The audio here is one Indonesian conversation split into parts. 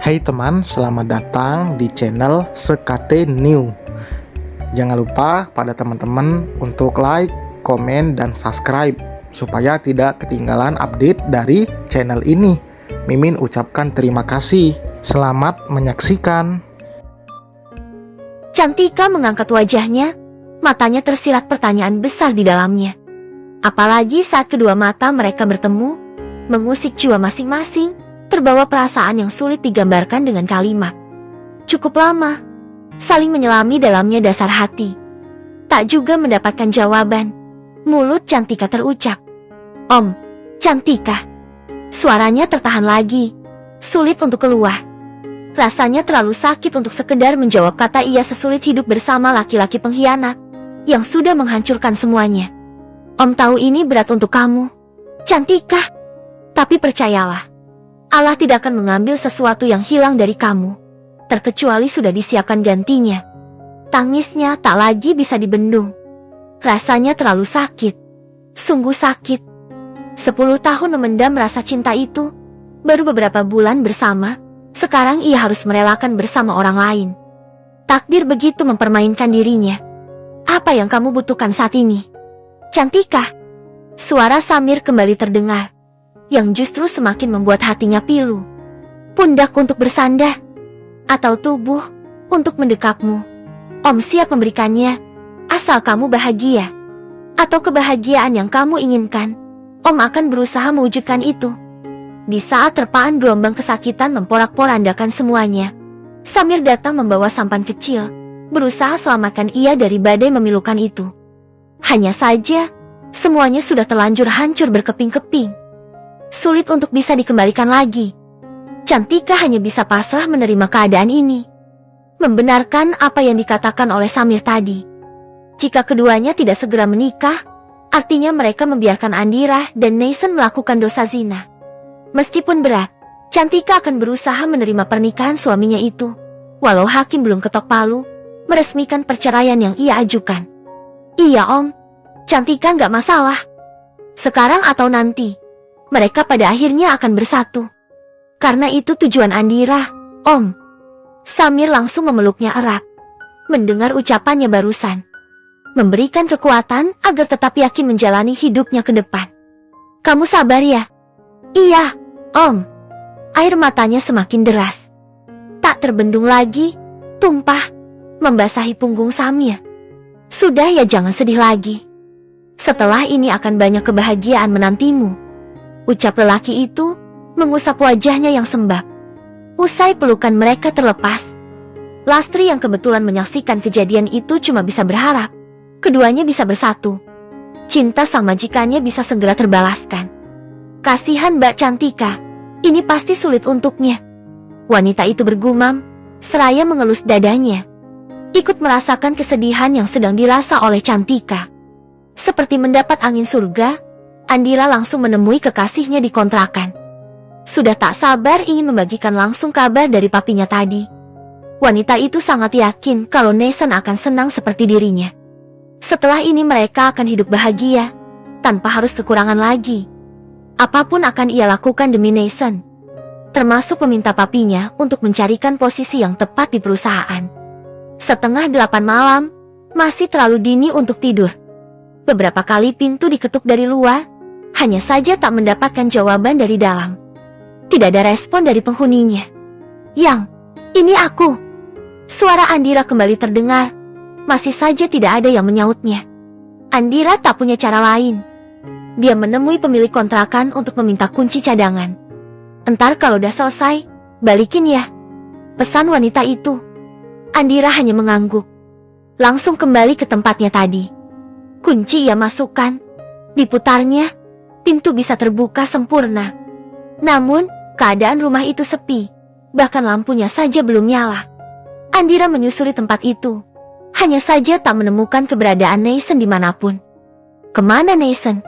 Hai teman, selamat datang di channel Sekate New. Jangan lupa pada teman-teman untuk like, komen, dan subscribe supaya tidak ketinggalan update dari channel ini. Mimin ucapkan terima kasih. Selamat menyaksikan. Cantika mengangkat wajahnya, matanya tersirat pertanyaan besar di dalamnya. Apalagi saat kedua mata mereka bertemu, mengusik jiwa masing-masing, terbawa perasaan yang sulit digambarkan dengan kalimat. Cukup lama, saling menyelami dalamnya dasar hati. Tak juga mendapatkan jawaban, mulut Cantika terucap, "Om, Cantika." Suaranya tertahan lagi, sulit untuk keluar. Rasanya terlalu sakit untuk sekedar menjawab kata ia sesulit hidup bersama laki-laki pengkhianat yang sudah menghancurkan semuanya. "Om tahu ini berat untuk kamu, Cantika. Tapi percayalah, Allah tidak akan mengambil sesuatu yang hilang dari kamu, terkecuali sudah disiapkan gantinya." Tangisnya tak lagi bisa dibendung. Rasanya terlalu sakit, sungguh sakit. 10 tahun memendam rasa cinta itu, baru beberapa bulan bersama, sekarang ia harus merelakan bersama orang lain. Takdir begitu mempermainkan dirinya. "Apa yang kamu butuhkan saat ini, Cantika?" Suara Samir kembali terdengar, yang justru semakin membuat hatinya pilu. "Pundak untuk bersandar, atau tubuh untuk mendekapmu? Om siap memberikannya, asal kamu bahagia. Atau kebahagiaan yang kamu inginkan, Om akan berusaha mewujudkan itu." Di saat terpaan gelombang kesakitan memporak-porandakan semuanya, Samir datang membawa sampan kecil, berusaha selamatkan ia dari badai memilukan itu. Hanya saja, semuanya sudah terlanjur hancur berkeping-keping. Sulit untuk bisa dikembalikan lagi. Cantika hanya bisa pasrah menerima keadaan ini, membenarkan apa yang dikatakan oleh Samir tadi. Jika keduanya tidak segera menikah, artinya mereka membiarkan Andira dan Neisen melakukan dosa zina. Meskipun berat, Cantika akan berusaha menerima pernikahan suaminya itu, walau hakim belum ketok palu meresmikan perceraian yang ia ajukan. "Iya Om, Cantika nggak masalah. Sekarang atau nanti, mereka pada akhirnya akan bersatu. Karena itu tujuan Andira, Om." Samir langsung memeluknya erat, mendengar ucapannya barusan, memberikan kekuatan agar tetap yakin menjalani hidupnya ke depan. "Kamu sabar ya?" "Iya, Om." Air matanya semakin deras, tak terbendung lagi, tumpah, membasahi punggung Samir. "Sudah ya, jangan sedih lagi. Setelah ini akan banyak kebahagiaan menantimu," ucap lelaki itu, mengusap wajahnya yang sembab. Usai pelukan mereka terlepas, Lastri yang kebetulan menyaksikan kejadian itu cuma bisa berharap keduanya bisa bersatu. Cinta sang majikannya bisa segera terbalaskan. Kasihan Mbak Cantika, ini pasti sulit untuknya. Wanita itu bergumam, seraya mengelus dadanya, ikut merasakan kesedihan yang sedang dirasa oleh Cantika. Seperti mendapat angin surga, Andira langsung menemui kekasihnya di kontrakan. Sudah tak sabar ingin membagikan langsung kabar dari papinya tadi. Wanita itu sangat yakin kalau Neisen akan senang seperti dirinya. Setelah ini mereka akan hidup bahagia, tanpa harus kekurangan lagi. Apapun akan ia lakukan demi Neisen, termasuk meminta papinya untuk mencarikan posisi yang tepat di perusahaan. 7:30 malam, masih terlalu dini untuk tidur. Beberapa kali pintu diketuk dari luar, hanya saja tak mendapatkan jawaban dari dalam. Tidak ada respon dari penghuninya. "Yang, ini aku." Suara Andira kembali terdengar, masih saja tidak ada yang menyautnya. Andira tak punya cara lain. Dia menemui pemilik kontrakan untuk meminta kunci cadangan. "Entar kalau udah selesai, balikin ya," pesan wanita itu. Andira hanya mengangguk, langsung kembali ke tempatnya tadi. Kunci ia masukkan, diputarnya, pintu bisa terbuka sempurna. Namun, keadaan rumah itu sepi, bahkan lampunya saja belum nyala. Andira menyusuri tempat itu, hanya saja tak menemukan keberadaan Neisen dimanapun. "Kemana Neisen?"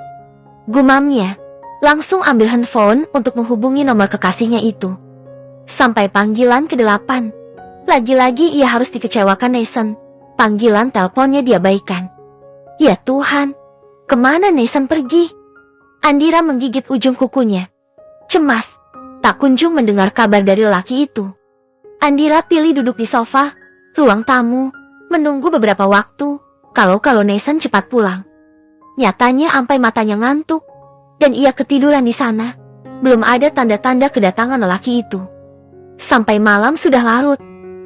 gumamnya, langsung ambil handphone untuk menghubungi nomor kekasihnya itu. Sampai panggilan ke-8, lagi-lagi ia harus dikecewakan Neisen. Panggilan teleponnya diabaikan. Ya Tuhan, kemana Neisen pergi? Andira menggigit ujung kukunya. Cemas, tak kunjung mendengar kabar dari lelaki itu. Andira pilih duduk di sofa, ruang tamu, menunggu beberapa waktu, kalau Nathan cepat pulang. Nyatanya sampai matanya ngantuk, dan ia ketiduran di sana. Belum ada tanda-tanda kedatangan lelaki itu. Sampai malam sudah larut,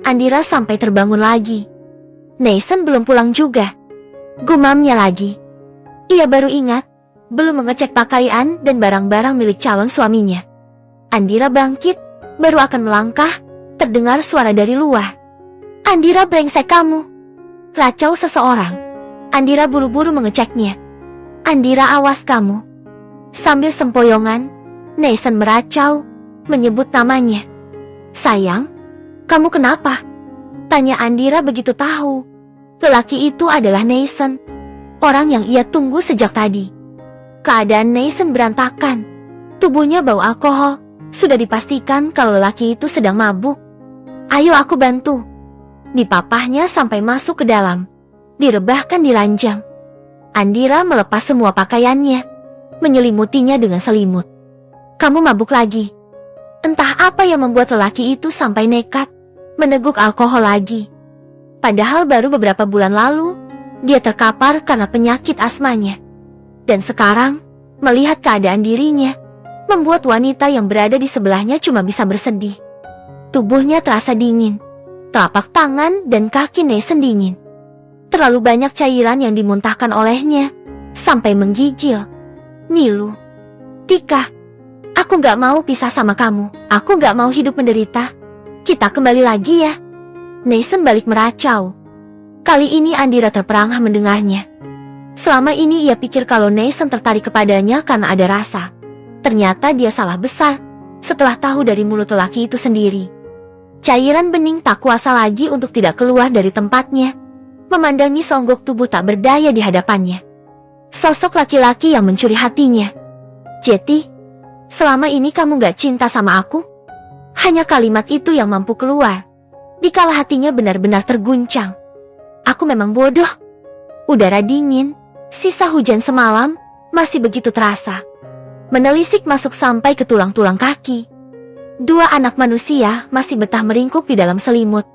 Andira sampai terbangun lagi. Nathan belum pulang juga. Gumamnya lagi. Ia baru ingat, belum mengecek pakaian dan barang-barang milik calon suaminya. Andira bangkit, baru akan melangkah, terdengar suara dari luar. Andira, brengsek kamu. Racau seseorang. Andira buru-buru mengeceknya. Andira, awas kamu. Sambil sempoyongan, Nathan meracau, menyebut namanya. Sayang, kamu kenapa? Tanya Andira begitu tahu. Lelaki itu adalah Nathan, orang yang ia tunggu sejak tadi. Keadaan Nathan berantakan. Tubuhnya bau alkohol. Sudah dipastikan kalau lelaki itu sedang mabuk. Ayo aku bantu. Dipapahnya sampai masuk ke dalam. Direbahkan di ranjang. Andira melepas semua pakaiannya, menyelimutinya dengan selimut. Kamu mabuk lagi. Entah apa yang membuat lelaki itu sampai nekat meneguk alkohol lagi. Padahal baru beberapa bulan lalu, dia terkapar karena penyakit asmanya. Dan sekarang, melihat keadaan dirinya, membuat wanita yang berada di sebelahnya cuma bisa bersedih. Tubuhnya terasa dingin. Telapak tangan dan kaki Nathan dingin. Terlalu banyak cairan yang dimuntahkan olehnya, sampai menggigil. Nilu. Tika, aku gak mau pisah sama kamu. Aku gak mau hidup menderita. Kita kembali lagi ya. Nathan balik meracau. Kali ini Andira terperangah mendengarnya. Selama ini ia pikir kalau Nathan tertarik kepadanya karena ada rasa. Ternyata dia salah besar setelah tahu dari mulut lelaki itu sendiri. Cairan bening tak kuasa lagi untuk tidak keluar dari tempatnya, memandangi songgok tubuh tak berdaya di hadapannya. Sosok laki-laki yang mencuri hatinya. Jeti, selama ini kamu gak cinta sama aku? Hanya kalimat itu yang mampu keluar, dikala hatinya benar-benar terguncang. Aku memang bodoh. Udara dingin, sisa hujan semalam, masih begitu terasa. Menelisik masuk sampai ke tulang-tulang kaki. Dua anak manusia masih betah meringkuk di dalam selimut.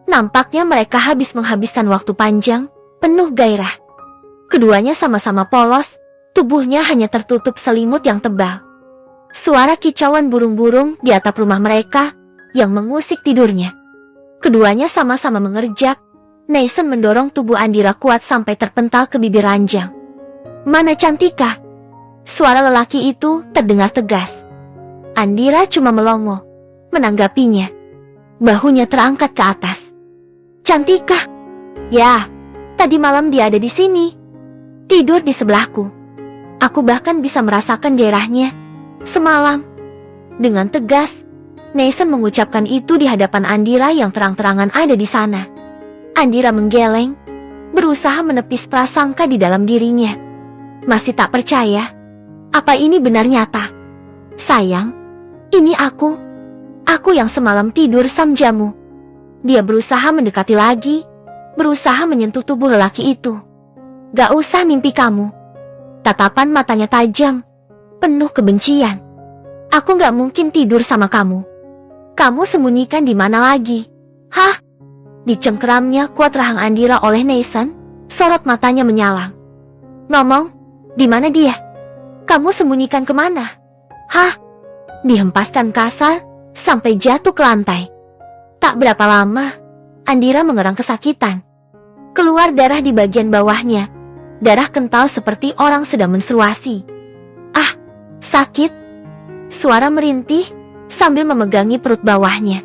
Nampaknya mereka habis menghabiskan waktu panjang, penuh gairah. Keduanya sama-sama polos, tubuhnya hanya tertutup selimut yang tebal. Suara kicauan burung-burung di atap rumah mereka yang mengusik tidurnya. Keduanya sama-sama mengerjap. Nathan mendorong tubuh Andira kuat sampai terpental ke bibir ranjang. Mana Cantika? Suara lelaki itu terdengar tegas. Andira cuma melongo, menanggapinya. Bahunya terangkat ke atas. Cantika? Ya, tadi malam dia ada di sini. Tidur di sebelahku. Aku bahkan bisa merasakan gairahnya. Semalam. Dengan tegas, Nathan mengucapkan itu di hadapan Andira yang terang-terangan ada di sana. Andira menggeleng, berusaha menepis prasangka di dalam dirinya. Masih tak percaya. Apa ini benar nyata? Sayang, ini aku yang semalam tidur sam jamu. Dia berusaha mendekati lagi, berusaha menyentuh tubuh lelaki itu. Gak usah mimpi kamu. Tatapan matanya tajam, penuh kebencian. Aku gak mungkin tidur sama kamu. Kamu sembunyikan di mana lagi? Hah? Dicengkeramnya kuat rahang Andira oleh Nathan, sorot matanya menyalang. Ngomong, di mana dia? Kamu sembunyikan kemana? Hah? Dihempaskan kasar, sampai jatuh ke lantai. Tak berapa lama, Andira mengerang kesakitan. Keluar darah di bagian bawahnya. Darah kental seperti orang sedang menstruasi. Ah, sakit. Suara merintih, sambil memegangi perut bawahnya.